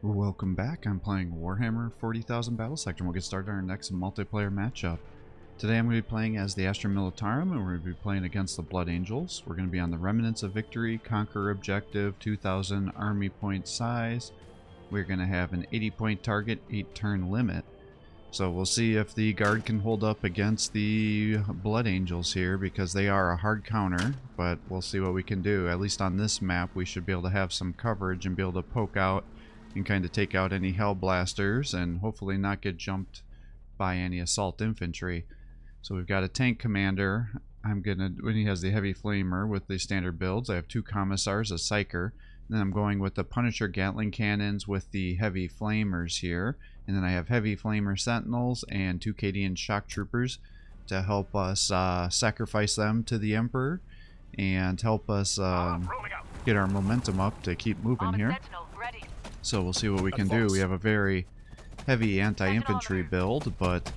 Welcome back. I'm playing Warhammer 40,000 Battlesector, and we'll get started on our next multiplayer matchup. Today I'm going to be playing as the Astra Militarum, and we're going to be playing against the Blood Angels. We're going to be on the Remnants of Victory, Conquer Objective, 2,000 Army Point Size. We're going to have an 80 point target, 8 turn limit. So we'll see if the Guard can hold up against the Blood Angels here, because they are a hard counter, but we'll see what we can do. At least on this map we should be able to have some coverage and be able to poke out and kind of take out any hell blasters and hopefully not get jumped by any assault infantry. So we've got a tank commander. When he has the heavy flamer with the standard builds, I have 2 commissars, a psyker, and then I'm going with the Punisher Gatling cannons with the heavy flamers here, and then I have heavy flamer sentinels and 2 Cadian shock troopers to help us sacrifice them to the Emperor and help us get our momentum up to keep moving here. So we'll see what we can do. We have a very heavy anti-infantry build, but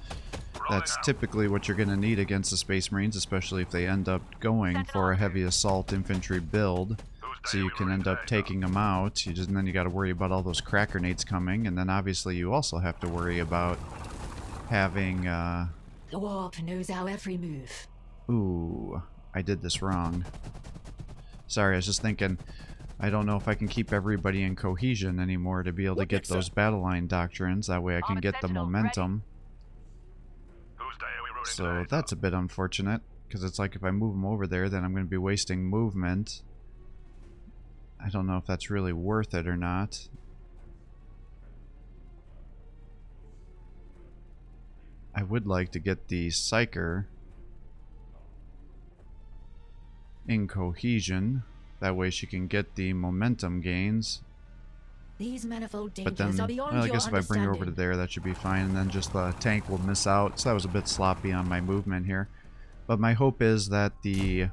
that's typically what you're going to need against the Space Marines, especially if they end up going for a heavy assault infantry build. So you can end up taking them out. And then you got to worry about all those crack grenades coming, and then obviously you also have to worry about having The warp knows our every move. Ooh, I did this wrong. Sorry, I was just thinking, I don't know if I can keep everybody in cohesion anymore to be able to get those battle line doctrines. That way I can get the momentum. So that's a bit unfortunate, because it's like if I move them over there, then I'm going to be wasting movement. I don't know if that's really worth it or not. I would like to get the psyker in cohesion. That way she can get the momentum gains. These manifold But dangers then, are beyond well, I your guess if I bring her over to there, that should be fine. And then just the tank will miss out. So that was a bit sloppy on my movement here. But my hope is that the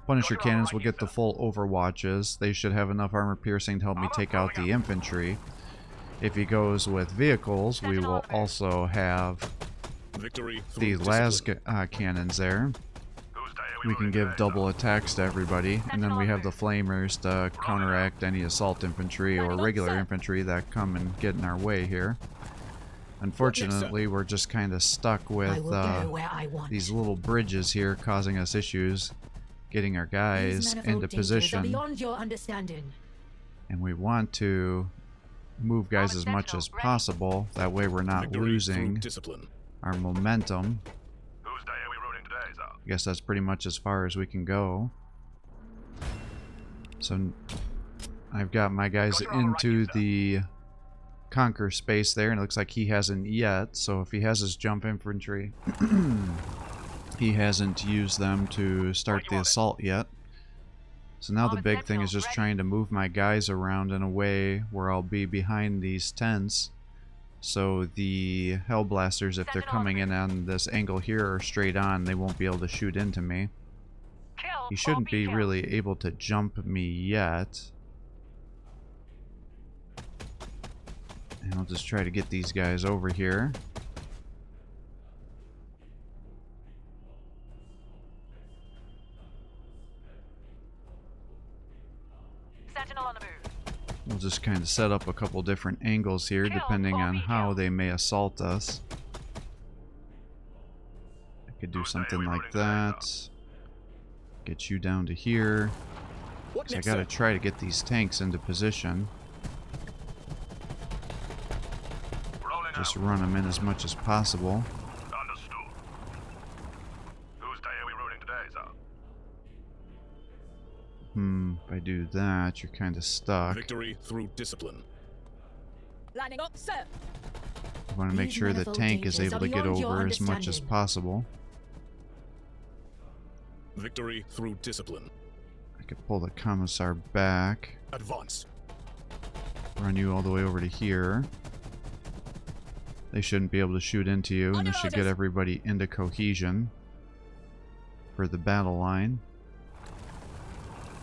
Punisher cannons will get the full overwatches. They should have enough armor piercing to help me take out the infantry. If he goes with vehicles, we will also have the las cannons there. We can give double attacks to everybody, and then we have the flamers to counteract any assault infantry or regular infantry that come and get in our way here. Unfortunately, we're just kind of stuck with these little bridges here causing us issues getting our guys into position. And we want to move guys as much as possible, that way we're not losing our momentum. I guess that's pretty much as far as we can go. So I've got my guys into the Conquer space there, and it looks like he hasn't yet. So if he has his jump infantry, he hasn't used them to start the assault yet. So now the big thing is just trying to move my guys around in a way where I'll be behind these tents. So the Hellblasters, if they're coming in on this angle here or straight on, they won't be able to shoot into me. He shouldn't be really able to jump me yet. And I'll just try to get these guys over here. Sentinel on the move. We'll just kind of set up a couple different angles here depending on how they may assault us. I could do something like that. Get you down to here. So I gotta try to get these tanks into position. Just run them in as much as possible. If I do that, you're kind of stuck. Victory through discipline. Lining up, sir. I want to make sure the tank is able to get over as much as possible. Victory through discipline. I could pull the commissar back. Advance. Run you all the way over to here. They shouldn't be able to shoot into you, and this should get everybody into cohesion for the battle line.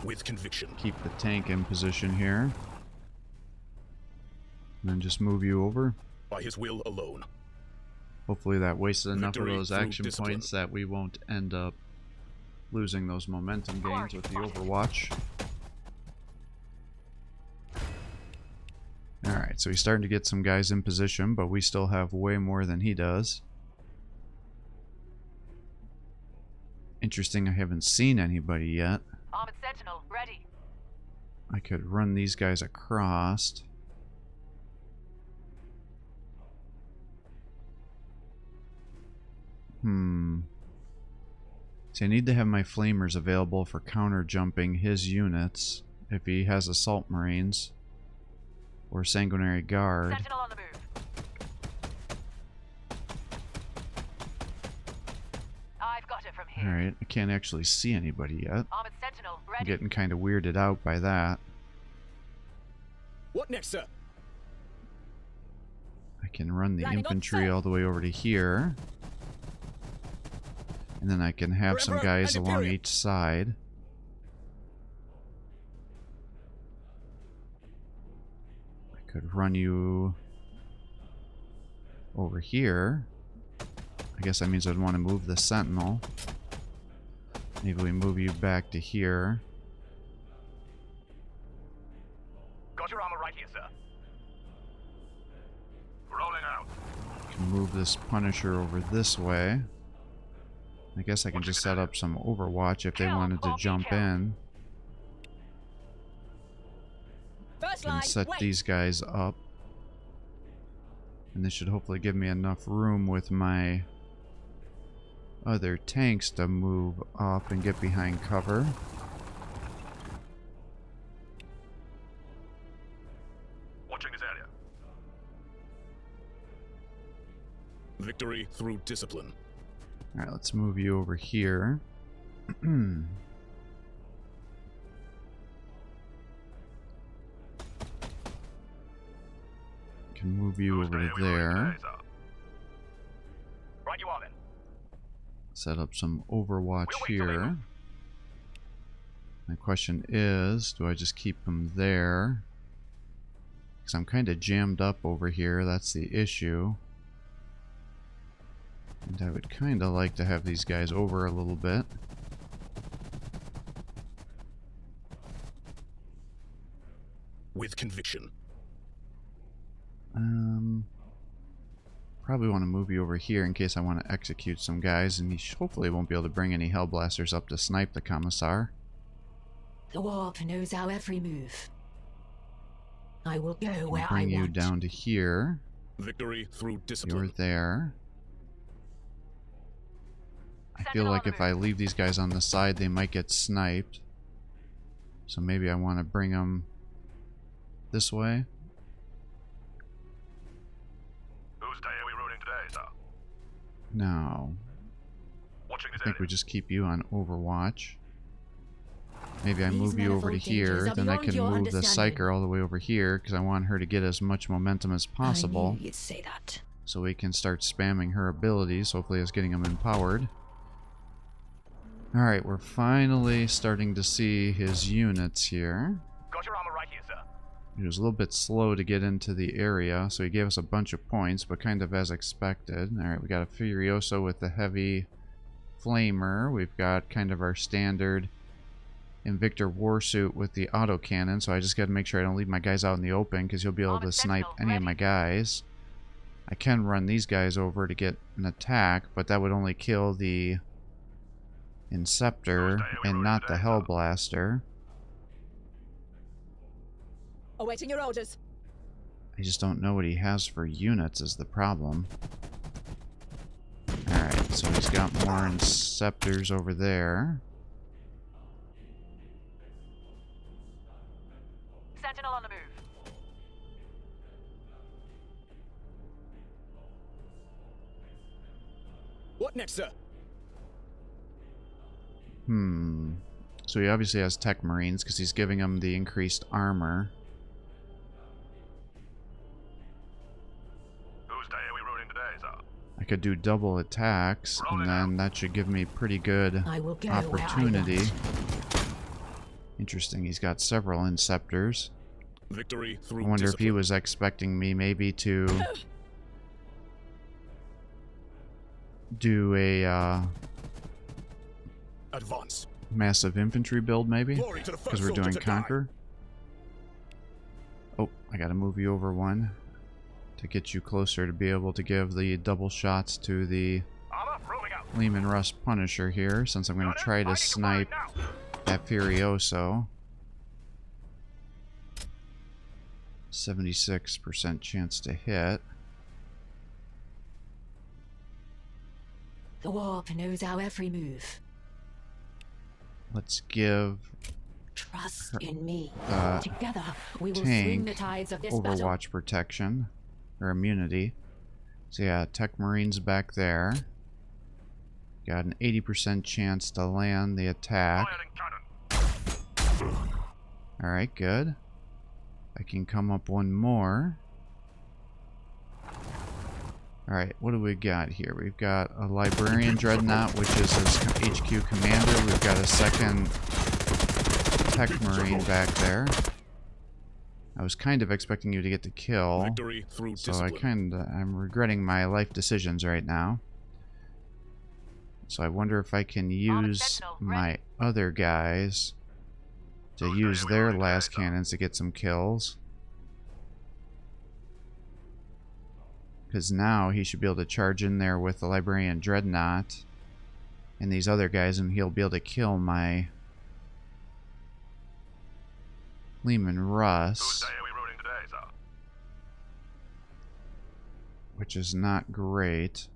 With conviction. Keep the tank in position here. And then just move you over. By his will alone. Hopefully that wasted enough of Victory those through action discipline. points that we won't end up losing those momentum gains with the Overwatch. Alright, Alright, so he's starting to get some guys in position, but we still have way more than he does. Interesting, I haven't seen anybody yet. Armored Sentinel, ready. I could run these guys across. So I need to have my flamers available for counter jumping his units if he has assault marines or sanguinary guard. Sentinel on the move. I've got it from here. Alright, I can't actually see anybody yet. Armored Sentinel, I'm ready. getting kind of weirded out by that. What next, sir? I can run the Lining up, infantry sir. all the way over to here. And then I can have some Emperor guys and along Imperium. each side. I could run you over here. I guess that means I'd want to move the sentinel. Maybe we move you back to here. Got your armor right here, sir. Rolling out. Can move this Punisher over this way. I guess I can just set up some Overwatch if they Kill wanted to or be jump killed. in. First And line, set wait. these guys up. And this should hopefully give me enough room with my other tanks to move up and get behind cover. Watching this area. Victory through discipline. Alright, let's move you over here. Can move you over to there. Right you are then. Set up some Overwatch We'll wait till they here. move. My question is, do I just keep them there? Because I'm kind of jammed up over here, that's the issue. And I would kind of like to have these guys over a little bit. With conviction. Probably want to move you over here in case I want to execute some guys, and he hopefully won't be able to bring any Hellblasters up to snipe the Commissar. The warp knows our every move. I will go I'll where I bring you want. down to here. Victory through You're discipline. there. I feel Sentinel like on the if I leave these guys on the side, they might get sniped. So maybe I want to bring them this way. Whose day are we ruling today, sir? No. Watching I this think we area. just keep you on Overwatch. Maybe I These move you over to manifold here, dangers are then I beyond can your move the understanding. Psyker all the way over here, because I want her to get as much momentum as possible. I knew you'd say that. So we can start spamming her abilities, hopefully it's getting them empowered. Alright, we're finally starting to see his units here. Got your armor right here, sir. He was a little bit slow to get into the area, so he gave us a bunch of points, but kind of as expected. Alright, we got a Furioso with the heavy flamer. We've got kind of our standard Invictor Warsuit with the autocannon, so I just got to make sure I don't leave my guys out in the open, because he'll be able to Armored snipe Sentinel, any of ready. my guys. I can run these guys over to get an attack, but that would only kill the Inceptor and not the Hellblaster. Awaiting your orders. I just don't know what he has for units is the problem. Alright, so he's got more Inceptors over there. Sentinel on the move. What next, sir? So he obviously has Tech Marines because he's giving them the increased armor. Whose day are we ruling today, sir? I could do double attacks, and then that should give me pretty good I will go where I opportunity. want. Interesting, he's got several Inceptors. Victory I through wonder if discipline. he was expecting me maybe to do a Advance. massive infantry build maybe, Glory to the first because we're doing soldier to die. Conquer. Oh, I gotta move you over one to get you closer to be able to give the double shots to the Armor rolling out. Lehman Russ Punisher here, since I'm going to try to snipe that Furioso. 76% chance to hit. The warp knows our every move. Let's give Trust in me. the Together, we will swing tank the tides of this battle. Overwatch protection, or immunity. So yeah, Tech Marine's back there. Got an 80% chance to land the attack. Alright, good. I can come up one more. Alright, what do we got here? We've got a Librarian Dreadnought, which is his HQ commander. We've got a second Tech Marine back there. I was kind of expecting you to get the kill. Victory through So discipline. I'm regretting my life decisions right now. So I wonder if I can use my other guys to use their last cannons to get some kills. Because now he should be able to charge in there with the Librarian Dreadnought and these other guys, and he'll be able to kill my Lehman Russ. Whose day are we ruling today, sir? Which is not great.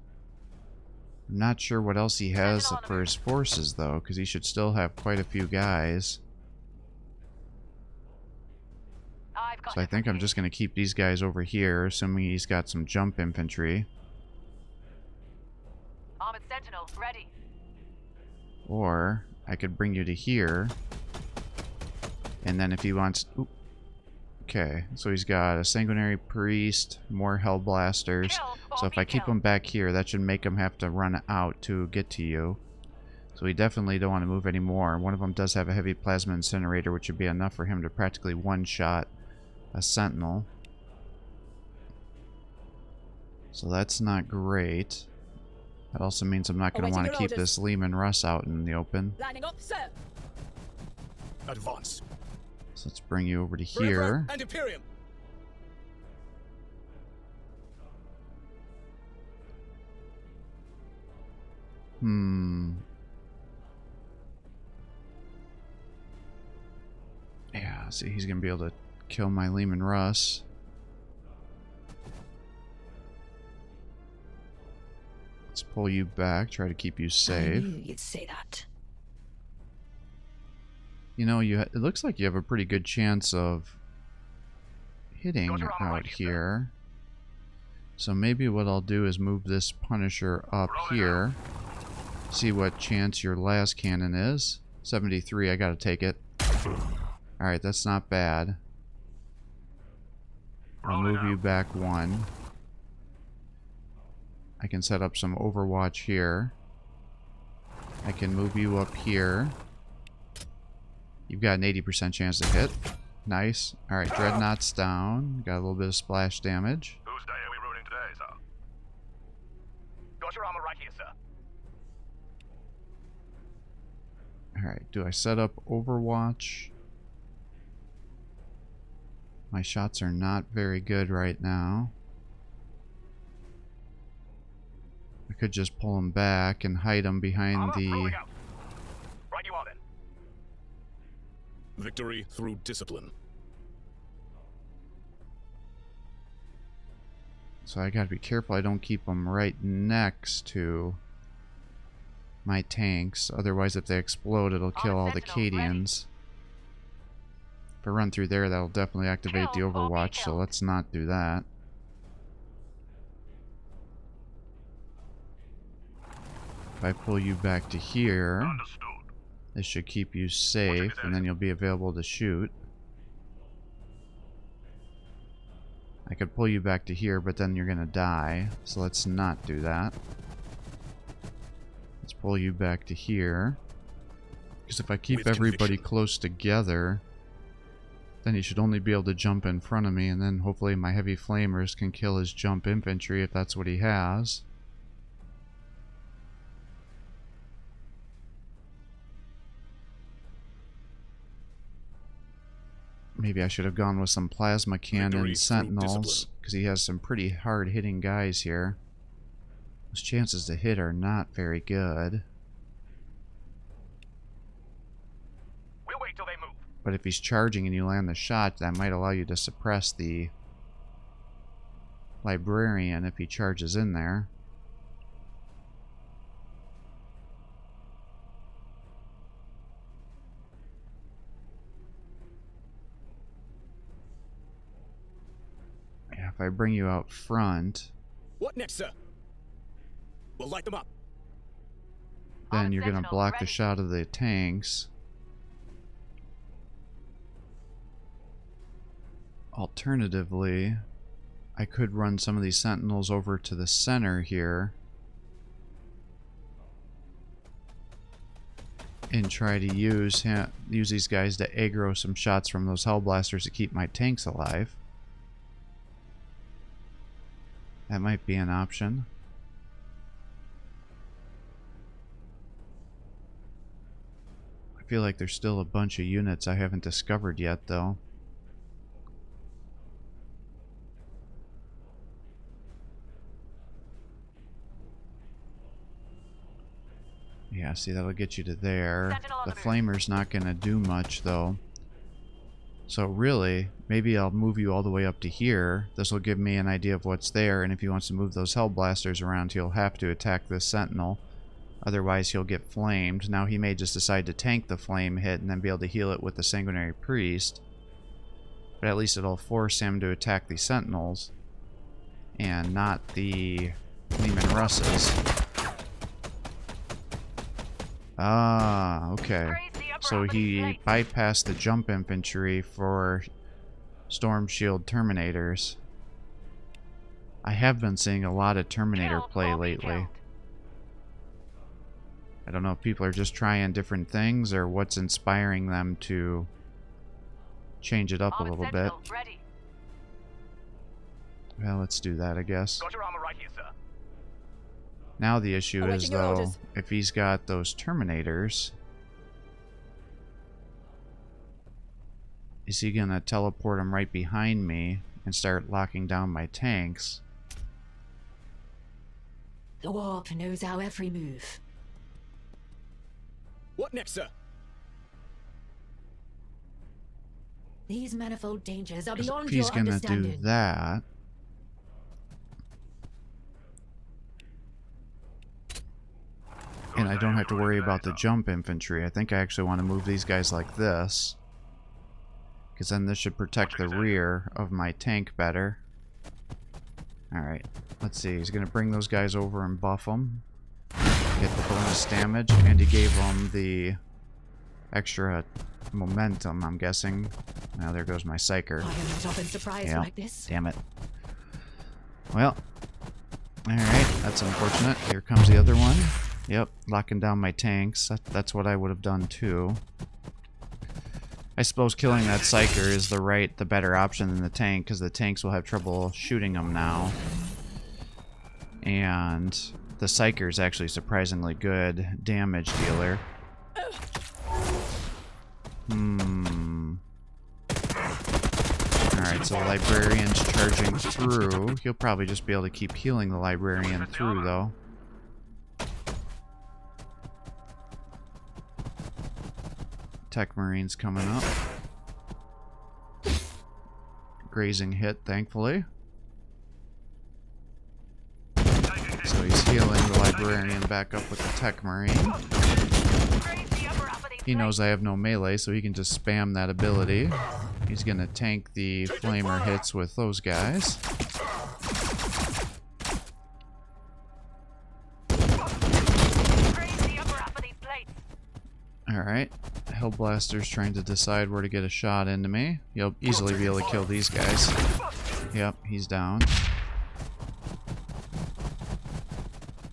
I'm not sure what else he has for his forces, though, because he should still have quite a few guys. I've got So I it think from I'm here. just going to keep these guys over here, assuming he's got some jump infantry. Armored Sentinel, ready. Or I could bring you to here. And then if he wants... Oop. Okay, so he's got a Sanguinary Priest, more Hellblasters. Kill or So if be I keep killed. him back here, that should make him have to run out to get to you. So we definitely don't want to move anymore. One of them does have a heavy plasma incinerator, which would be enough for him to practically one-shot a Sentinel. So that's not great. That also means I'm not going to Awaiting want to your keep orders. this Lehman Russ out in the open. Lining up, sir. Advance. So let's bring you over to For here. Emperor and Imperium. Yeah, see, he's going to be able to kill my Lehman Russ. Let's pull you back, try to keep you I safe. knew you'd say that. You know, it looks like you have a pretty good chance of hitting Got your armor out right here, sir. here. So maybe what I'll do is move this Punisher up Rolling here. See what chance your last cannon is. 73, I gotta take it. Alright, that's not bad. I'll Rolling move you out. back one. I can set up some Overwatch here. I can move you up here. You've got an 80% chance to hit. Nice. Alright, Dreadnought's down. Got a little bit of splash damage. Whose day are we ruling today, sir? Got your armor right here, sir. Alright, do I set up Overwatch? My shots are not very good right now. I could just pull them back and hide them behind Armor the... rolling out. Right you are then. Victory through discipline. So I gotta be careful I don't keep them right next to my tanks. Otherwise, if they explode, it'll kill all the Sentinel, ready. Cadians. If I run through there, that'll definitely activate the Kill or be Overwatch, so killed. let's not do that. If I pull you back to here, Understood. this should keep you safe, and then you'll be available to shoot. I could pull you back to here, but then you're gonna die, so let's not do that. Let's pull you back to here. Because if I keep With everybody conviction. close together, then he should only be able to jump in front of me, and then hopefully my heavy flamers can kill his jump infantry if that's what he has. Maybe I should have gone with some plasma cannon Victory through sentinels, discipline. because he has some pretty hard-hitting guys here. His chances to hit are not very good. We'll wait till they move. But if he's charging and you land the shot, that might allow you to suppress the librarian if he charges in there. Yeah, if I bring you out front, What next, sir? We'll light them up. then On you're going to Sentinel, block the ready. shot of the tanks. Alternatively, I could run some of these sentinels over to the center here and try to use these guys to aggro some shots from those hellblasters to keep my tanks alive. That might be an option. I feel like there's still a bunch of units I haven't discovered yet, though. Yeah, see, that'll get you to there. Sentinel on The the move. flamer's not going to do much, though. So really, maybe I'll move you all the way up to here. This will give me an idea of what's there, and if he wants to move those hellblasters around, he'll have to attack this sentinel. Otherwise, he'll get flamed. Now he may just decide to tank the flame hit and then be able to heal it with the sanguinary priest. But at least it'll force him to attack the sentinels and not the Lehman Russes. Ah, okay. Raise the upper So of he these plates. bypassed the jump infantry for Storm Shield Terminators. I have been seeing a lot of Terminator Kill play or be lately. killed. I don't know if people are just trying different things or what's inspiring them to change it up a On little bit. Sentinel, ready. Well, let's do that, I guess. Got your armor right here, sir. Now the issue is, Awaiting your though, orders. if he's got those Terminators, is he going to teleport them right behind me and start locking down my tanks? The warp knows our every move. What next, sir? These manifold dangers are 'Cause beyond if he's your going to understanding. do that, and I don't have to worry about the jump infantry. I think I actually want to move these guys like this, because then this should protect the rear of my tank better. Alright, let's see. He's going to bring those guys over and buff them. Get the bonus damage, and he gave them the extra momentum, I'm guessing. Now there goes my Psyker. I am not often surprised Yeah. like this. Damn it. Well, alright, that's unfortunate. Here comes the other one. Yep, locking down my tanks. That's what I would have done too. I suppose killing that Psyker is the better option than the tank, because the tanks will have trouble shooting them now. And the Psyker is actually surprisingly good damage dealer. Alright, so the Librarian's charging through. He'll probably just be able to keep healing the Librarian through, though. Tech Marine's coming up. Grazing hit, thankfully. So he's healing the Librarian back up with the Tech Marine. Raise the upper of these He knows plates. I have no melee, so he can just spam that ability. He's gonna tank the Flamer hits with those guys. Raise the upper of these plates. Alright. Hellblaster's trying to decide where to get a shot into me. He'll easily be able to kill these guys. Yep, he's down.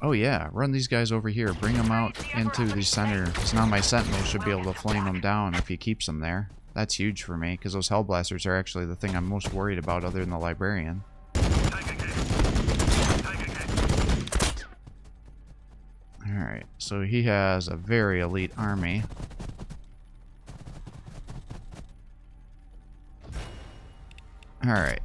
Oh yeah, run these guys over here. Bring them out into the center, because now my Sentinel should be able to flame them down if he keeps them there. That's huge for me, because those Hellblasters are actually the thing I'm most worried about other than the Librarian. Alright, so he has a very elite army. Alright.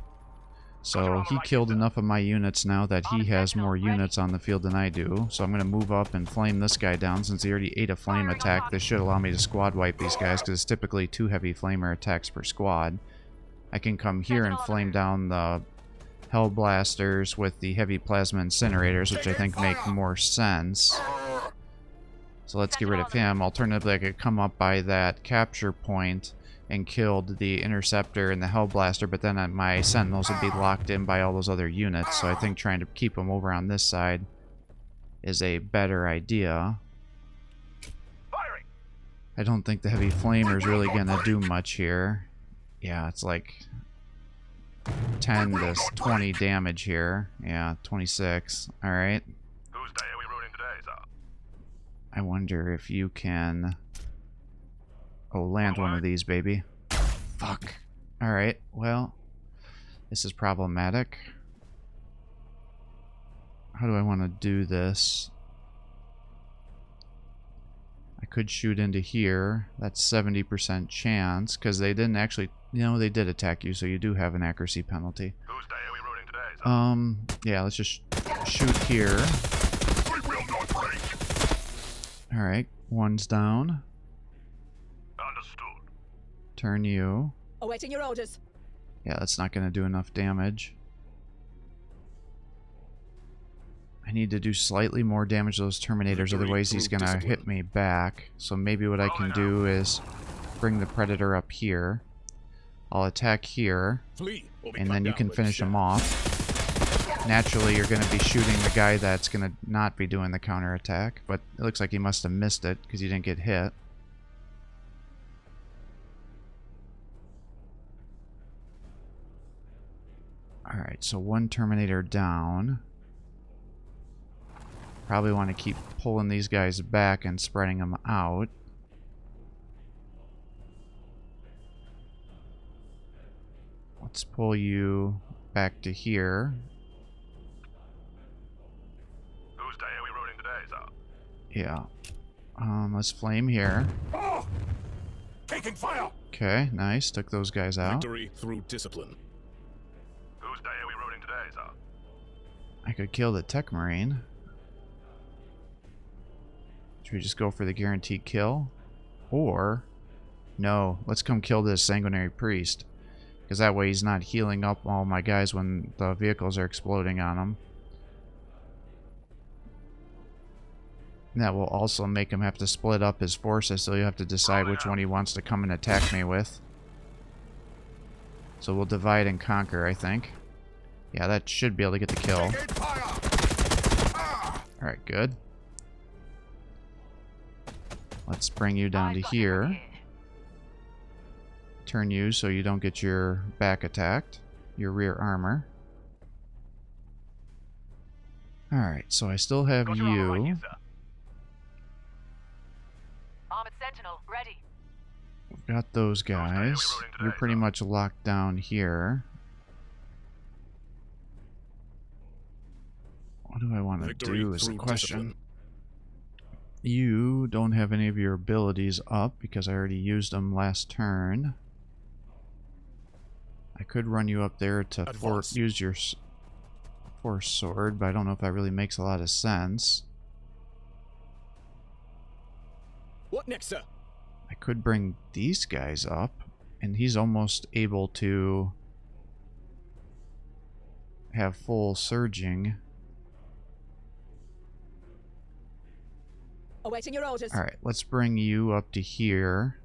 So he killed enough of my units now that he has more units on the field than I do. So I'm going to move up and flame this guy down. Since he already ate a flame attack, this should allow me to squad wipe these guys, because it's typically 2 heavy flamer attacks per squad. I can come here and flame down the Hell Blasters with the heavy plasma incinerators, which I think make more sense. So let's get rid of him. Alternatively, I could come up by that capture point and killed the Interceptor and the Hell Blaster, but then my Sentinels would be locked in by all those other units, so I think trying to keep them over on this side is a better idea. Firing. I don't think the Heavy Flamer is really going to do much here. Yeah, it's like 10 to 20 damage here. Yeah, 26. Alright. Whose day are we ruining today, sir? I wonder if you can... Oh, land one of these, baby. Fuck. Alright, well, this is problematic. How do I want to do this? I could shoot into here. That's 70% chance, because they didn't actually... You know, they did attack you, so you do have an accuracy penalty. Whose day are we ruining today, sir? Yeah, let's just shoot here. Alright, one's down. Understood. Turn you. Awaiting your orders. Yeah, that's not going to do enough damage. I need to do slightly more damage to those Terminators, otherwise he's going to hit me back. So maybe what I can do is bring the Predator up here. I'll attack here, and then you can finish him off. Naturally, you're going to be shooting the guy that's going to not be doing the counterattack, but it looks like he must have missed it because he didn't get hit. Alright, so one Terminator down. Probably want to keep pulling these guys back and spreading them out. Let's pull you back to here. Whose day are we ruining today, sir? Yeah. Let's flame here. Oh! Taking fire! Okay, nice. Took those guys out. Victory through discipline. Whose day are we ruining today, sir? I could kill the Tech Marine. Should we just go for the guaranteed kill? Or... No, let's come kill this Sanguinary Priest. Because that way he's not healing up all my guys when the vehicles are exploding on him. And that will also make him have to split up his forces, so you have to decide which one he wants to come and attack me with. So we'll divide and conquer, I think. Yeah, that should be able to get the kill. Alright, good. Let's bring you down to here. Turn you so you don't get your back attacked. Your rear armor. Alright, so I still have you. Armored Sentinel, ready. We've got those guys. You're pretty much locked down here. What do I want to do is the question. You don't have any of your abilities up because I already used them last turn. I could run you up there to use your Force Sword, but I don't know if that really makes a lot of sense. What next, sir? I could bring these guys up, and he's almost able to have full surging. Awaiting your orders. Alright, let's bring you up to here.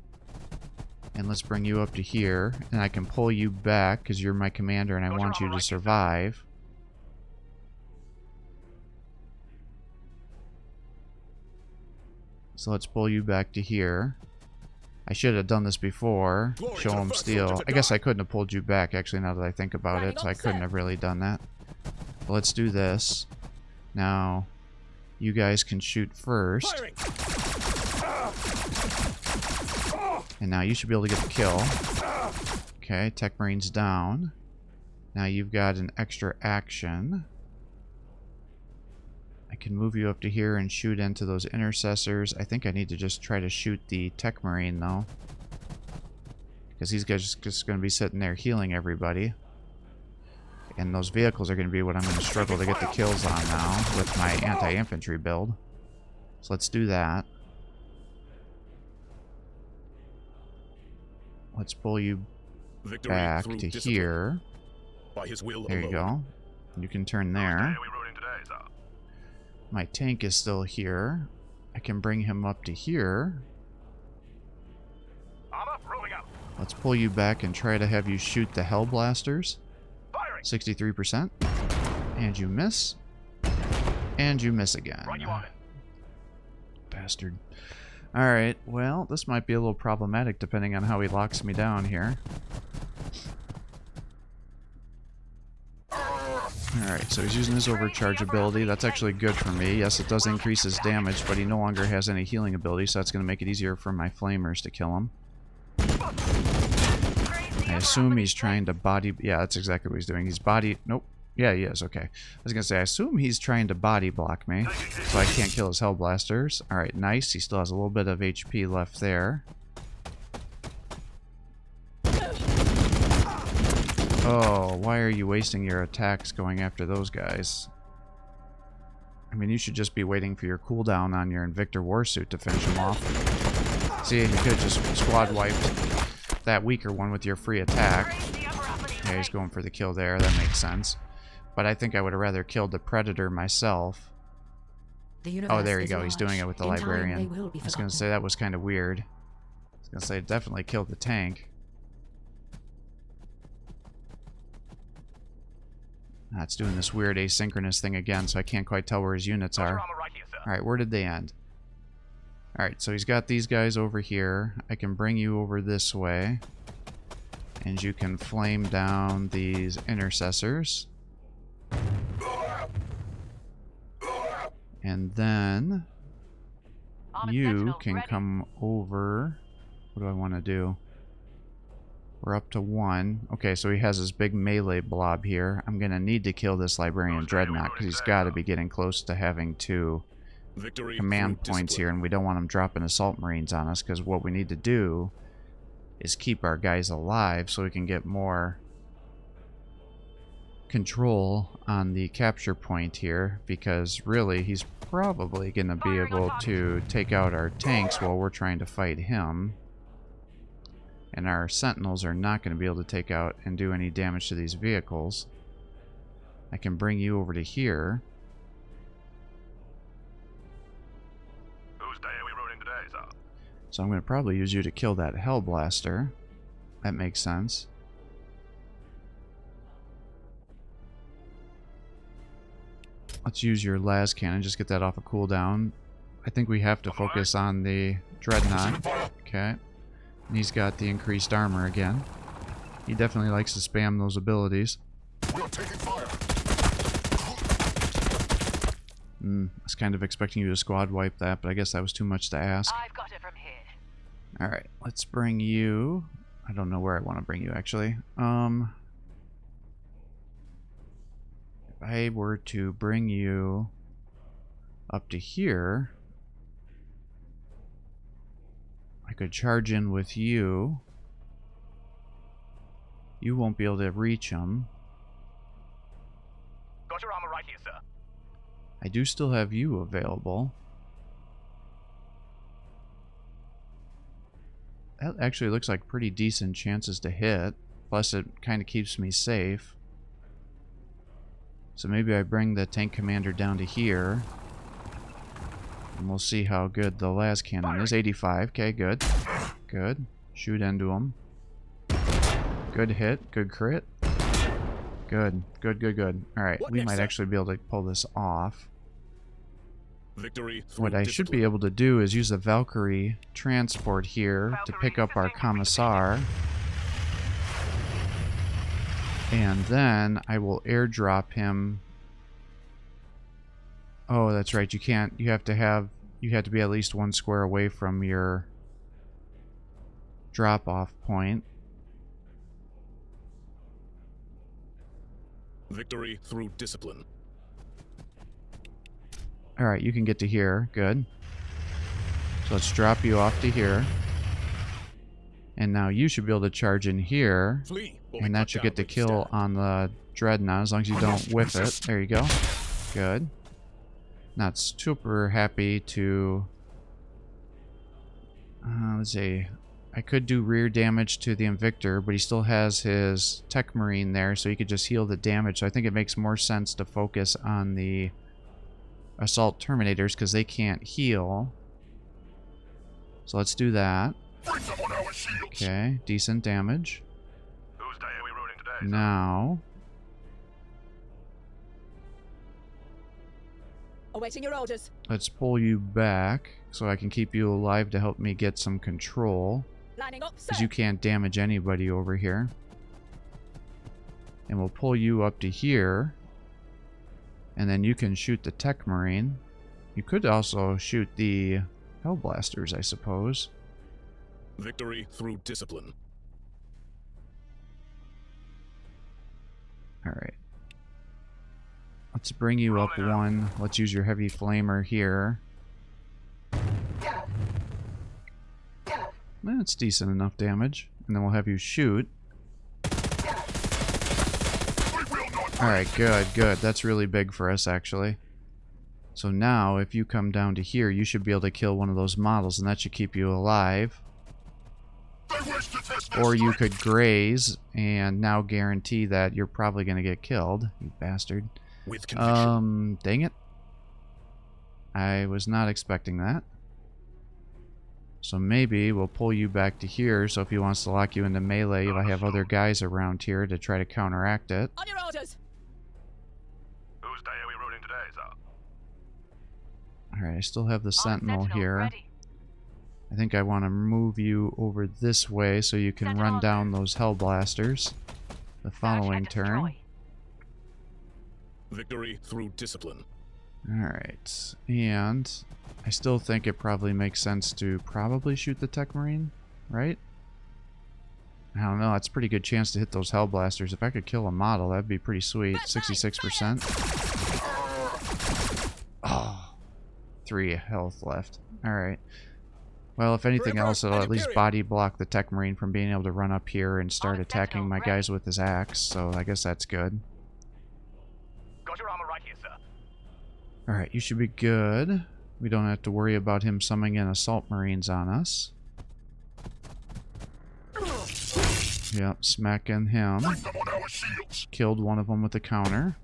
And let's bring you up to here. And I can pull you back because you're my commander and I want you to survive. So let's pull you back to here. I should have done this before. Show him steel. I guess I couldn't have pulled you back actually now that I think about it. So I couldn't have really done that. But let's do this. Now, you guys can shoot first. And now you should be able to get the kill. Okay, Tech Marine's down. Now you've got an extra action. I can move you up to here and shoot into those intercessors. I think I need to just try to shoot the Tech Marine though. Because these guys are just going to be sitting there healing everybody. And those vehicles are going to be what I'm going to struggle to get the kills on now with my anti-infantry build. So let's do that. Let's pull you Victory back through to discipline. here. By his will There you alone. go. You can turn there. My tank is still here. I can bring him up to here. Armor rolling out. Let's pull you back and try to have you shoot the Hellblasters. Firing. 63%. And you miss. And you miss again. Right you on it. Bastard. Alright, well, this might be a little problematic depending on how he locks me down here. Alright, so he's using his overcharge ability. That's actually good for me. Yes, it does increase his damage, but he no longer has any healing ability, so that's going to make it easier for my flamers to kill him. I assume he's trying to body... Yeah, that's exactly what he's doing. He's body... Nope. Yeah, he is. Okay. I was going to say, I assume he's trying to body block me, so I can't kill his Hellblasters. Alright, nice. He still has a little bit of HP left there. Oh, why are you wasting your attacks going after those guys? I mean, you should just be waiting for your cooldown on your Invictor Warsuit to finish him off. See, you could have just squad wiped that weaker one with your free attack. Yeah, he's going for the kill there. That makes sense. But I think I would have rather killed the Predator myself. Oh, there you go. He's doing it with the Librarian. I was going to say that was kind of weird. I was going to say it definitely killed the tank. It's doing this weird asynchronous thing again, so I can't quite tell where his units are. Alright, where did they end? Alright, so he's got these guys over here. I can bring you over this way. And you can flame down these intercessors. And then you can come over. What do I want to do? We're up to 1. Okay, so he has this big melee blob here. I'm going to need to kill this Librarian Dreadnought because he's got to be getting close to having 2 command points here, and we don't want him dropping Assault Marines on us because what we need to do is keep our guys alive so we can get more control on the capture point here, because really he's probably going to be able to take out our tanks while we're trying to fight him. And our Sentinels are not going to be able to take out and do any damage to these vehicles. I can bring you over to here. Whose day are we ruining today, sir? So I'm going to probably use you to kill that Hellblaster. That makes sense. Let's use your las cannon. Just get that off a cooldown. I think we have to focus on the Dreadnought. Okay. And he's got the increased armor again. He definitely likes to spam those abilities. We're taking fire. I was kind of expecting you to squad wipe that, but I guess that was too much to ask. I've got it from here. Alright, let's bring you... I don't know where I want to bring you, actually. If I were to bring you up to here, I could charge in with you. You won't be able to reach him. Got your armor right here, sir. I do still have you available. That actually looks like pretty decent chances to hit. Plus it kind of keeps me safe. So maybe I bring the tank commander down to here. And we'll see how good the las cannon is. 85. Okay, good. Good. Shoot into him. Good hit. Good crit. Good. Good, good, good. Alright, we might actually be able to pull this off. Victory. What I should be able to do is use a Valkyrie transport here to pick up our Commissar. And then I will airdrop him. Oh, that's right. You can't. You have to be at least 1 square away from your drop-off point. Victory through discipline. Alright, you can get to here. Good. So let's drop you off to here. And now you should be able to charge in here. Flee. We'll be And cut that should down get the where you kill stand. on the Dreadnought, as long as you don't whiff it. There you go. Good. Not super happy to... let's see. I could do rear damage to the Invictor, but he still has his Tech Marine there, so he could just heal the damage. So I think it makes more sense to focus on the Assault Terminators, because they can't heal. So let's do that. Okay, decent damage. Whose day are we ruining today? Now, Awaiting your orders. let's pull you back so I can keep you alive to help me get some control. Lining up, sir. Because you can't damage anybody over here. And we'll pull you up to here. And then you can shoot the Tech Marine. You could also shoot the Hellblasters, I suppose. Victory through discipline. Alright. Let's bring you up one. Let's use your Heavy Flamer here. That's decent enough damage. And then we'll have you shoot. Alright, good, good. That's really big for us, actually. So now, if you come down to here, you should be able to kill one of those models, and that should keep you alive. Or you could graze, and now guarantee that you're probably going to get killed, you bastard. With conviction. Dang it. I was not expecting that. So maybe we'll pull you back to here, so if he wants to lock you into melee, I have other guys around here to try to counteract it. On your orders. Whose day are we ruining today, sir? Alright, I still have the Armored Sentinel here. ready. I think I want to move you over this way so you can Sentinel run on down those Hellblasters the following Search and turn. destroy. Victory through discipline. Alright, and I still think it probably makes sense to probably shoot the Tech Marine, right? I don't know, that's a pretty good chance to hit those Hellblasters. If I could kill a model, that'd be pretty sweet. 66%. Oh, 3 health left. Alright. Well, if anything else, it'll at least body block the Tech Marine from being able to run up here and start Armored attacking Sentinel my ready. guys with his axe, so I guess that's good. Got your armor right here, sir. Alright, you should be good. We don't have to worry about him summoning in Assault Marines on us. Yep, smacking him. Killed one of them with a counter.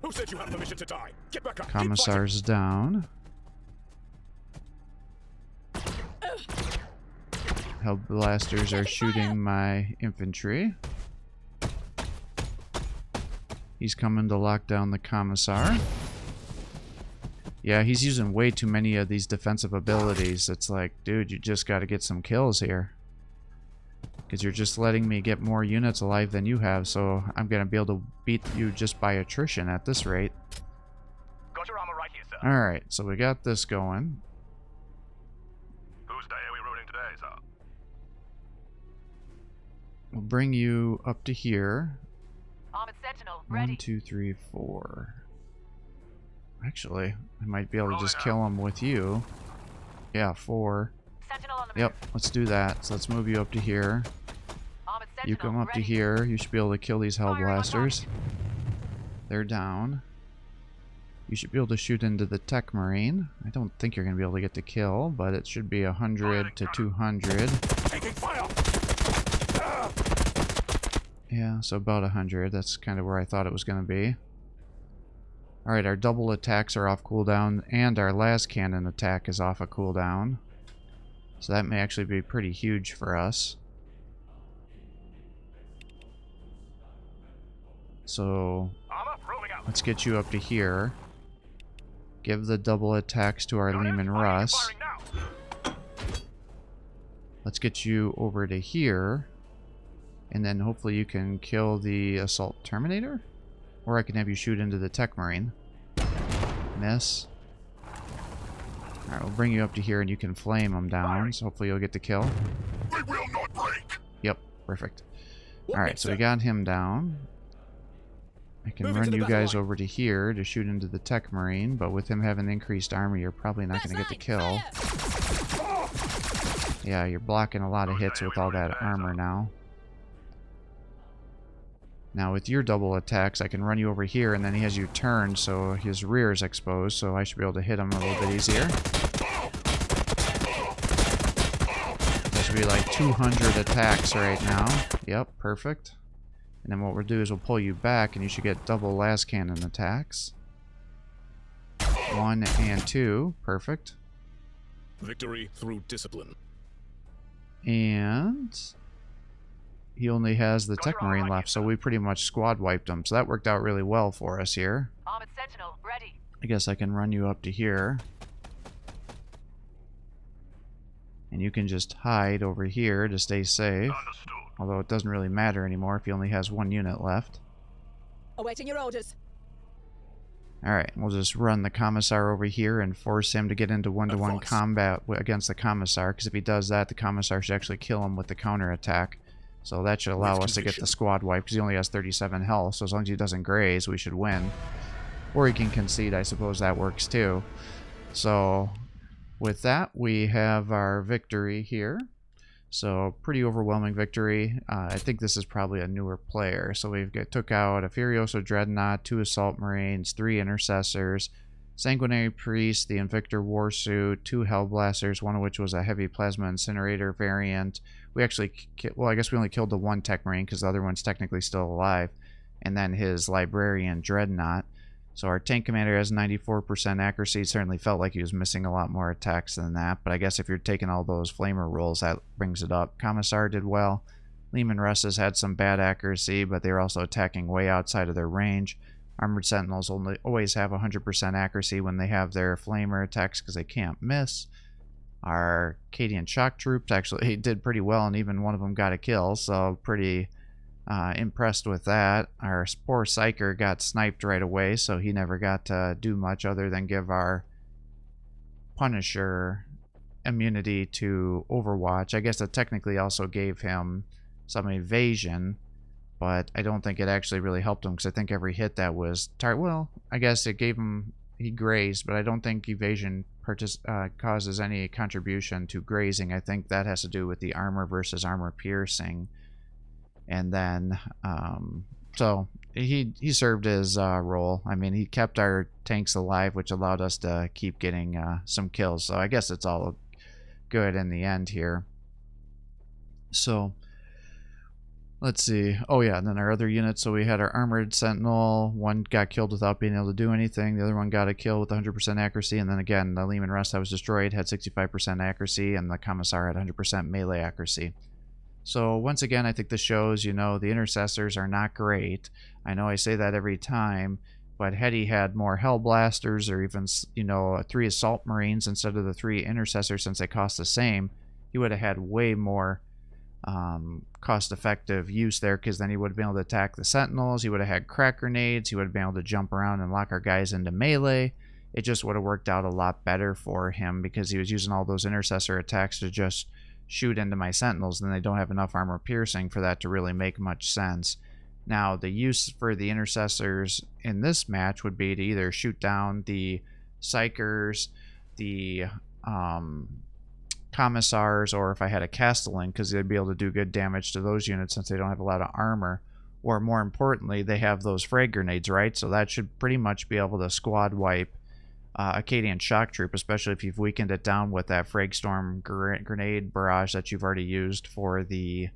Who said you had permission to die? Get back up. Keep Commissar's down. Hellblasters are shooting my infantry. He's coming to lock down the Commissar. Yeah, he's using way too many of these defensive abilities. It's like, dude, you just got to get some kills here. Because you're just letting me get more units alive than you have, so I'm going to be able to beat you just by attrition at this rate. Got your armor right here, sir. Alright, so we got this going. Whose day are we ruining today, sir? We'll bring you up to here. Armored Sentinel 1, ready. 2, 3, 4. Actually, I might be able to just kill him with you. Yeah, 4. Sentinel on the Yep, move. let's do that. So let's move you up to here. Armored Sentinel You come up to ready. here. You should be able to kill these Firing on Hellblasters. They're down. You should be able to shoot into the Tech Marine. I don't think you're going to be able to get the kill, but it should be 100 to 200. Taking fire. Yeah, so about 100. That's kind of where I thought it was going to be. Alright, our double attacks are off cooldown, and our last cannon attack is off a cooldown. So that may actually be pretty huge for us. So Armor rolling out. let's get you up to here. Give the double attacks to our Lehman Russ. Firing now. Let's get you over to here. And then hopefully you can kill the Assault Terminator? Or I can have you shoot into the Tech Marine. Miss. Alright, we'll bring you up to here and you can flame them down. So hopefully you'll get the kill. We will not break. Yep, perfect. What Alright, makes so we sense? got him down. I can Moving run to the you battle guys line. over to here to shoot into the Tech Marine, but with him having increased armor, you're probably not going to get the kill. Yeah, you're blocking a lot of hits with all that armor now. Now with your double attacks, I can run you over here, and then he has you turned, so his rear is exposed, so I should be able to hit him a little bit easier. That should be like 200 attacks right now. Yep, perfect. And then what we'll do is we'll pull you back, and you should get double las cannon attacks. 1 and 2, perfect. Victory through discipline. And he only has the Tech Marine left, so we pretty much squad wiped him. So that worked out really well for us here. Armored Sentinel, ready. I guess I can run you up to here. And you can just hide over here to stay safe. Understood. Although it doesn't really matter anymore if he only has 1 unit left. Awaiting your orders. Alright, we'll just run the Commissar over here and force him to get into one-to-one Advance. combat against the Commissar, because if he does that, the Commissar should actually kill him with the counterattack. So that should allow With us to get conviction. the squad wipe, because he only has 37 health, so as long as he doesn't graze, we should win. Or he can concede, I suppose that works too. So, with that, we have our victory here. So, pretty overwhelming victory. I think this is probably a newer player. So took out a Furioso Dreadnought, 2 Assault Marines, 3 Intercessors, Sanguinary Priest, the Invictor Warsuit, 2 Hellblasters, one of which was a Heavy Plasma Incinerator variant. We actually, well, I guess we only killed the 1 Tech Marine because the other one's technically still alive. And then his Librarian Dreadnought. So our tank commander has 94% accuracy. It certainly felt like he was missing a lot more attacks than that. But I guess if you're taking all those flamer rolls, that brings it up. Commissar did well. Lehman Russ had some bad accuracy, but they were also attacking way outside of their range. Armored Sentinels always have 100% accuracy when they have their flamer attacks because they can't miss. Our Cadian Shock Troops actually did pretty well, and even one of them got a kill, so pretty impressed with that. Our poor Psyker got sniped right away, so he never got to do much other than give our Punisher immunity to Overwatch. I guess that technically also gave him some evasion, but I don't think it actually really helped him because I think every hit that was well, I guess it gave him, he grazed, but I don't think evasion causes any contribution to grazing. I think that has to do with the armor versus armor piercing. And then, so he served his role. I mean, he kept our tanks alive, which allowed us to keep getting some kills. So I guess it's all good in the end here. So, let's see. Oh yeah, and then our other units. So we had our Armored Sentinel. One got killed without being able to do anything. The other one got a kill with 100% accuracy. And then again, the Lehman Russ that was destroyed had 65% accuracy, and the Commissar had 100% melee accuracy. So once again, I think this shows, you know, the Intercessors are not great. I know I say that every time, but had he had more Hellblasters or even, you know, 3 Assault Marines instead of the 3 Intercessors, since they cost the same, he would have had way more cost-effective use there, because then he would have been able to attack the Sentinels, he would have had crack grenades, he would have been able to jump around and lock our guys into melee. It just would have worked out a lot better for him because he was using all those Intercessor attacks to just shoot into my Sentinels, and they don't have enough armor piercing for that to really make much sense. Now, the use for the Intercessors in this match would be to either shoot down the Psykers, the Commissars, or if I had a Castellan, because they'd be able to do good damage to those units since they don't have a lot of armor. Or more importantly, they have those frag grenades, right? So that should pretty much be able to squad wipe Acadian Shock Troop, especially if you've weakened it down with that Fragstorm grenade barrage that you've already used for the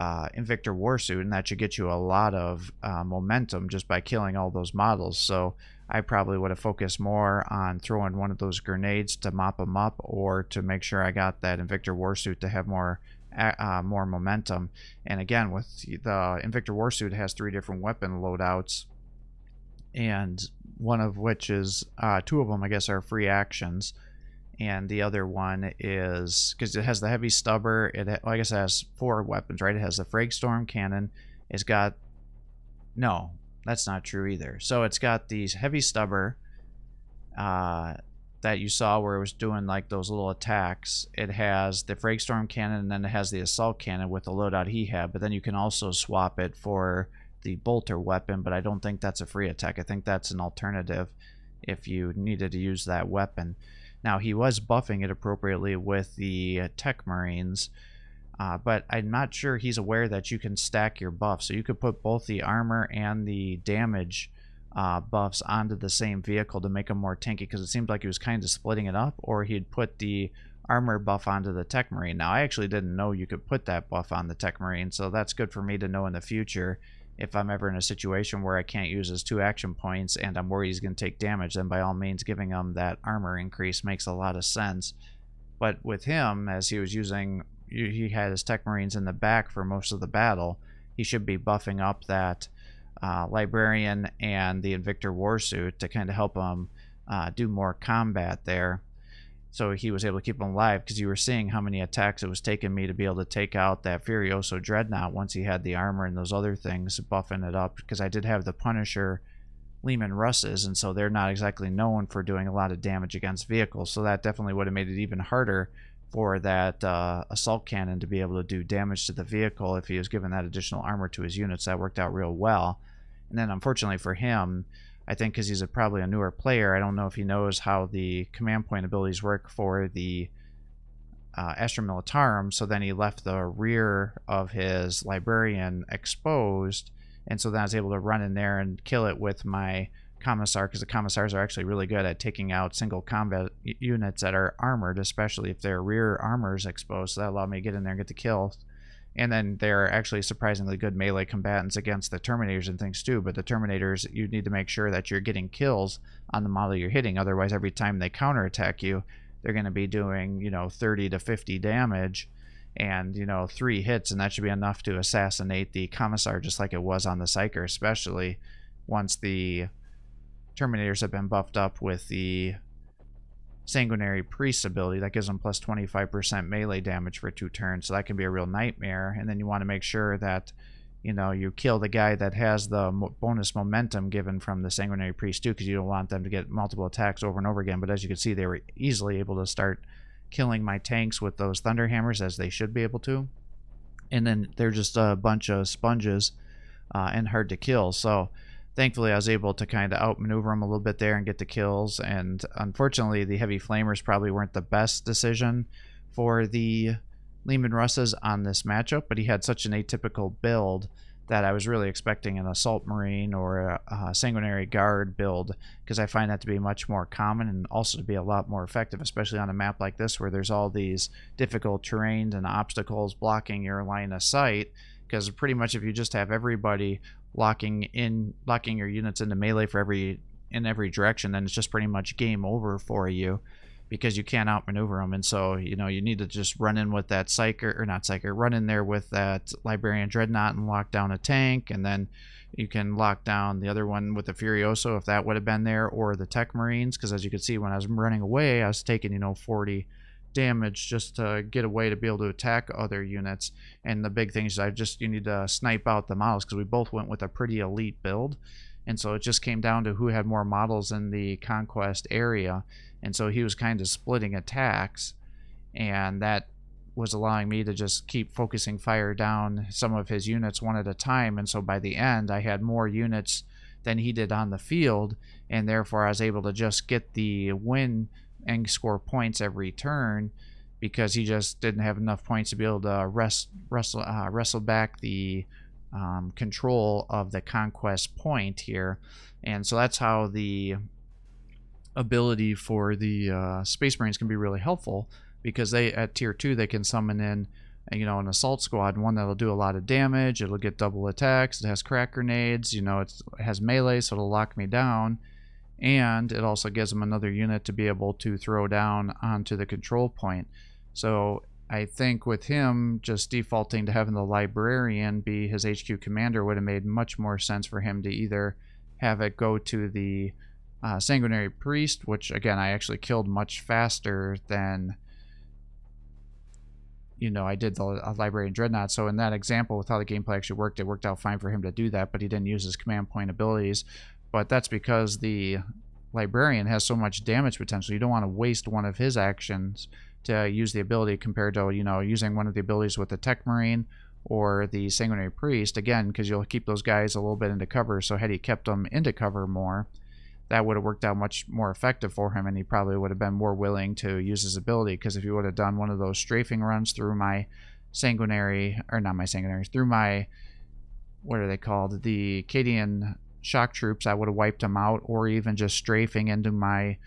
Invictor Warsuit, and that should get you a lot of momentum just by killing all those models. So I probably would have focused more on throwing one of those grenades to mop them up, or to make sure I got that Invictor Warsuit to have more momentum. And again, with the Invictor Warsuit, has 3 different weapon loadouts, and one of which is 2 of them I guess are free actions, and the other one is, because it has the heavy stubber, I guess it has 4 weapons, right? It has the Fragstorm cannon, it's got, no, that's not true either. So it's got these heavy stubber that you saw where it was doing like those little attacks. It has the Fragstorm cannon, and then it has the assault cannon with the loadout he had, but then you can also swap it for the bolter weapon, but I don't think that's a free attack. I think that's an alternative if you needed to use that weapon. Now, he was buffing it appropriately with the Tech Marines, but I'm not sure he's aware that you can stack your buffs. So you could put both the armor and the damage buffs onto the same vehicle to make them more tanky, because it seemed like he was kind of splitting it up, or he'd put the armor buff onto the Tech Marine. Now, I actually didn't know you could put that buff on the Tech Marine, so that's good for me to know in the future. If I'm ever in a situation where I can't use his 2 action points and I'm worried he's going to take damage, then by all means giving him that armor increase makes a lot of sense. But with him, as he was using, he had his Tech Marines in the back for most of the battle, he should be buffing up that Librarian and the Invictor Warsuit to kind of help him do more combat there. So he was able to keep him alive, because you were seeing how many attacks it was taking me to be able to take out that Furioso Dreadnought once he had the armor and those other things, buffing it up, because I did have the Punisher Lehman Russes, and so they're not exactly known for doing a lot of damage against vehicles, so that definitely would have made it even harder for that assault cannon to be able to do damage to the vehicle if he was given that additional armor to his units. That worked out real well. And then unfortunately for him, I think because he's probably a newer player, I don't know if he knows how the command point abilities work for the Astra Militarum, so then he left the rear of his Librarian exposed, and so then I was able to run in there and kill it with my Commissar, because the Commissars are actually really good at taking out single combat units that are armored, especially if their rear armor is exposed, so that allowed me to get in there and get the kill. And then they're actually surprisingly good melee combatants against the Terminators and things too, but the Terminators, you need to make sure that you're getting kills on the model you're hitting, otherwise every time they counterattack you, they're going to be doing, 30 to 50 damage, and 3 hits, and that should be enough to assassinate the Commissar, just like it was on the Psyker, especially once the Terminators have been buffed up with the Sanguinary Priest ability. That gives them plus 25% melee damage for 2 turns, so that can be a real nightmare. And then you want to make sure that you kill the guy that has the bonus momentum given from the Sanguinary Priest too, because you don't want them to get multiple attacks over and over again. But as you can see, they were easily able to start killing my tanks with those Thunderhammers, as they should be able to. And then they're just a bunch of sponges and hard to kill. So thankfully, I was able to kind of outmaneuver him a little bit there and get the kills. And unfortunately, the Heavy Flamers probably weren't the best decision for the Lehman Russes on this matchup, but he had such an atypical build that I was really expecting an Assault Marine or a Sanguinary Guard build, because I find that to be much more common and also to be a lot more effective, especially on a map like this where there's all these difficult terrains and obstacles blocking your line of sight. Because pretty much if you just have everybody locking your units into melee in every direction, then it's just pretty much game over for you, because you can't outmaneuver them. And so you need to just run in with that run in there with that Librarian Dreadnought and lock down a tank, and then you can lock down the other one with the Furioso if that would have been there, or the Tech Marines, because as you can see, when I was running away, I was taking 40 damage just to get away to be able to attack other units. And the big thing is you need to snipe out the models, because we both went with a pretty elite build, and so it just came down to who had more models in the conquest area. And so he was kind of splitting attacks, and that was allowing me to just keep focusing fire down some of his units one at a time. And so by the end, I had more units than he did on the field, and therefore I was able to just get the win and score points every turn, because he just didn't have enough points to be able to wrestle back the control of the conquest point here. And so that's how the ability for the Space Marines can be really helpful, because they at tier 2 they can summon in an assault squad, one that'll do a lot of damage. It'll get double attacks, it has crack grenades, it has melee, so it'll lock me down, and it also gives them another unit to be able to throw down onto the control point. So I think with him just defaulting to having the Librarian be his HQ commander would have made much more sense for him to either have it go to the Sanguinary Priest, which again I actually killed much faster than I did the Librarian Dreadnought. So in that example, with how the gameplay actually worked, it worked out fine for him to do that, but he didn't use his command point abilities. But that's because the Librarian has so much damage potential. You don't want to waste one of his actions to use the ability compared to using one of the abilities with the Tech Marine or the Sanguinary Priest, again, because you'll keep those guys a little bit into cover. So had he kept them into cover more, that would have worked out much more effective for him, and he probably would have been more willing to use his ability, because if he would have done one of those strafing runs through my sanguinary, or not my sanguinaries, through my, what are they called, the Cadian shock troops, I would have wiped them out, or even just strafing into my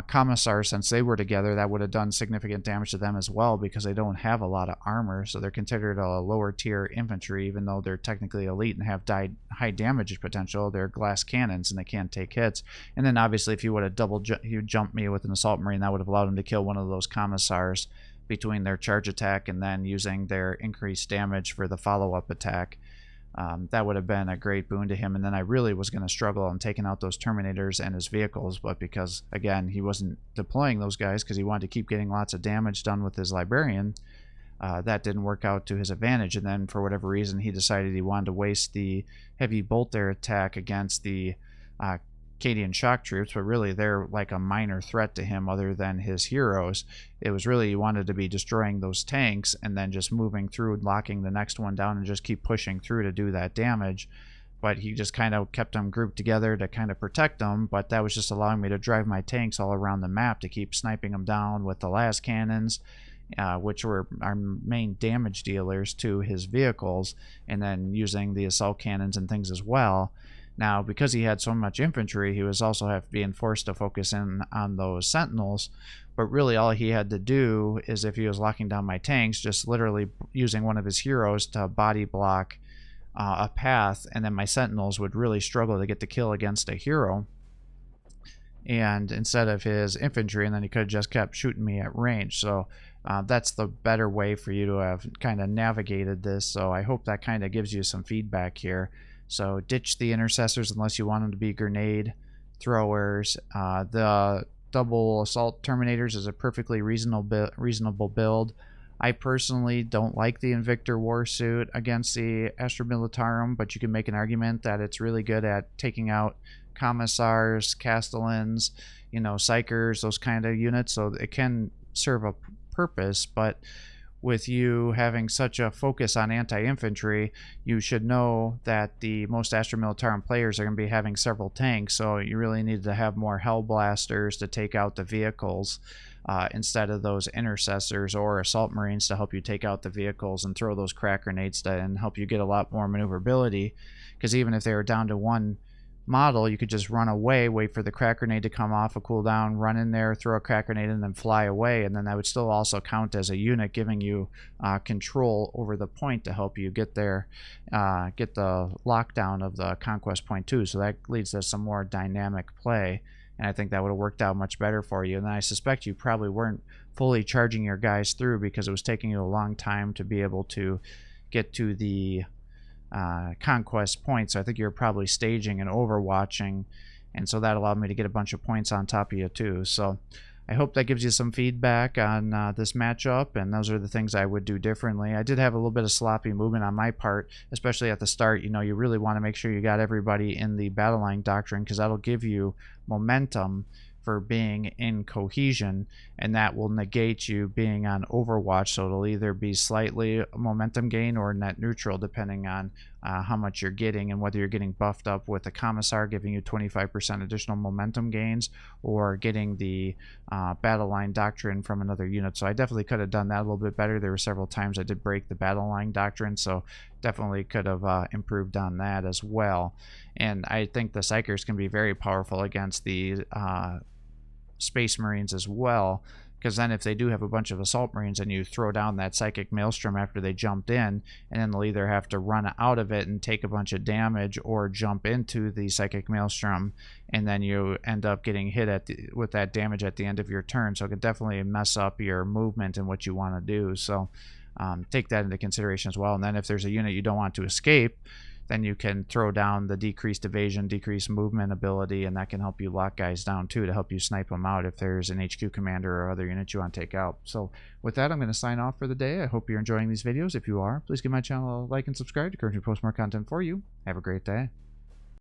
commissars, since they were together, that would have done significant damage to them as well, because they don't have a lot of armor, so they're considered a lower tier infantry, even though they're technically elite and have high damage potential. They're glass cannons and they can't take hits. And then obviously if you would have jumped me with an assault marine, that would have allowed them to kill one of those commissars between their charge attack and then using their increased damage for the follow-up attack. That would have been a great boon to him. And then I really was going to struggle on taking out those Terminators and his vehicles, but because, again, he wasn't deploying those guys because he wanted to keep getting lots of damage done with his Librarian, that didn't work out to his advantage. And then for whatever reason, he decided he wanted to waste the heavy bolt air attack against the Cadian shock troops, but really they're like a minor threat to him other than his heroes. It was really, he wanted to be destroying those tanks and then just moving through, locking the next one down and just keep pushing through to do that damage. But he just kind of kept them grouped together to kind of protect them, but that was just allowing me to drive my tanks all around the map to keep sniping them down with the las cannons, which were our main damage dealers to his vehicles, and then using the assault cannons and things as well. Now, because he had so much infantry, he was also being forced to focus in on those sentinels, but really all he had to do is, if he was locking down my tanks, just literally using one of his heroes to body block a path, and then my sentinels would really struggle to get the kill against a hero, and instead of his infantry, and then he could have just kept shooting me at range. So that's the better way for you to have kind of navigated this. So I hope that kind of gives you some feedback here. So ditch the intercessors unless you want them to be grenade throwers. The double assault terminators is a perfectly reasonable build. I personally don't like the Invictor Warsuit against the Astra Militarum, but you can make an argument that it's really good at taking out commissars, castellans, psychers, those kind of units. So it can serve a purpose, but with you having such a focus on anti-infantry, you should know that the most Astra Militarum players are going to be having several tanks, so you really need to have more Hellblasters to take out the vehicles instead of those intercessors or assault marines to help you take out the vehicles, and throw those crack grenades and help you get a lot more maneuverability, because even if they were down to one model, you could just run away, wait for the crack grenade to come off a cooldown, run in there, throw a crack grenade, and then fly away, and then that would still also count as a unit, giving you control over the point to help you get there, get the lockdown of the conquest point too. So that leads to some more dynamic play, and I think that would have worked out much better for you. And I suspect you probably weren't fully charging your guys through because it was taking you a long time to be able to get to the conquest points. So I think you're probably staging and overwatching, and so that allowed me to get a bunch of points on top of you too. So I hope that gives you some feedback on this matchup, and those are the things I would do differently. I did have a little bit of sloppy movement on my part, especially at the start. You really want to make sure you got everybody in the battle line doctrine, because that'll give you momentum for being in cohesion, and that will negate you being on Overwatch. So it'll either be slightly momentum gain or net neutral, depending on how much you're getting and whether you're getting buffed up with the Commissar giving you 25% additional momentum gains, or getting the battle line doctrine from another unit. So I definitely could have done that a little bit better. There were several times I did break the battle line doctrine, so definitely could have improved on that as well. And I think the Psychers can be very powerful against the Space Marines as well, because then if they do have a bunch of assault marines and you throw down that psychic maelstrom after they jumped in, and then they'll either have to run out of it and take a bunch of damage, or jump into the psychic maelstrom, and then you end up getting hit with that damage at the end of your turn. So it could definitely mess up your movement and what you want to do. So take that into consideration as well. And then if there's a unit you don't want to escape, then you can throw down the decreased evasion, decreased movement ability, and that can help you lock guys down too, to help you snipe them out if there's an HQ commander or other unit you want to take out. So with that, I'm going to sign off for the day. I hope you're enjoying these videos. If you are, please give my channel a like and subscribe to encourage me to post more content for you. Have a great day.